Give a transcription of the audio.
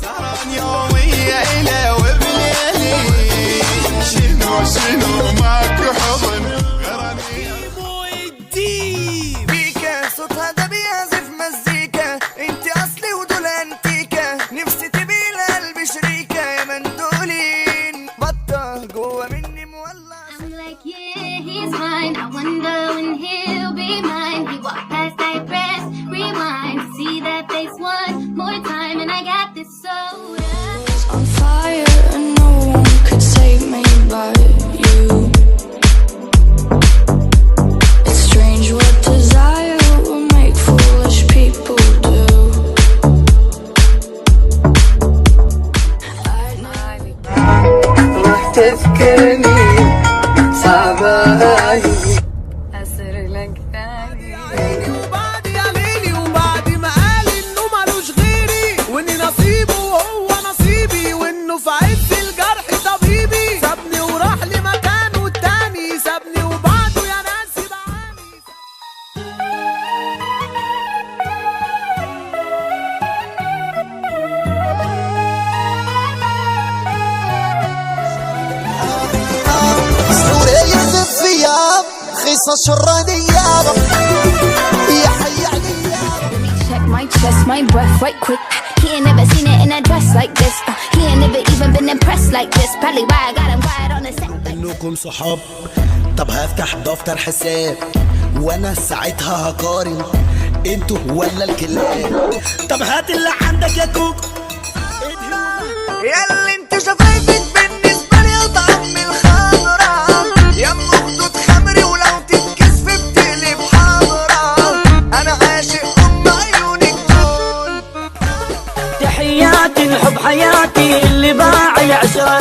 سهران يومي إلى وبليلي شنو ماكو حضن غراني بيكا صوت هذا بيعزف مزيكا انت اصلي ودول انتيكا نفسي تبي لقلبي شريكة يا مندولين بطة جوا مني مولع. I'm like, yeah, he's mine. I wonder when he'll be mine. He walked past, I press rewind to see that face one more time, and I got this soda. On fire and no one could save me but you. It's strange what desire will make foolish people do. تذكرني صعباني أسر لك ثاني وبعد يا ليلي وبعد ما قال انه مالوش غيري واني نصيبه وهو نصيبي وانه في عز الجرح طبيبي سابني وراح لمكانه التاني سابني وبعده يا ناس بعاني. سوريا الثياب خيصة شرانية يا حي عليا. Check my chest, my breath right quick. He ain't never seen it in a dress like this. He ain't never even been impressed like this. Probably why I got him quiet on the set. انكم صحاب، طب هفتح دفتر حساب وانا ساعتها هقارن انتوا ولا الكلاب. طب هات اللي عندك يا كوكو. ياللي انت شفايفك بالنسبة لي طعم الخمرة يا ام خدود خمري ولو تتكسف بتقلب حمرا انا عاشق ام عيونك دول. تحياتي الحب حياتي اللي باع العشرة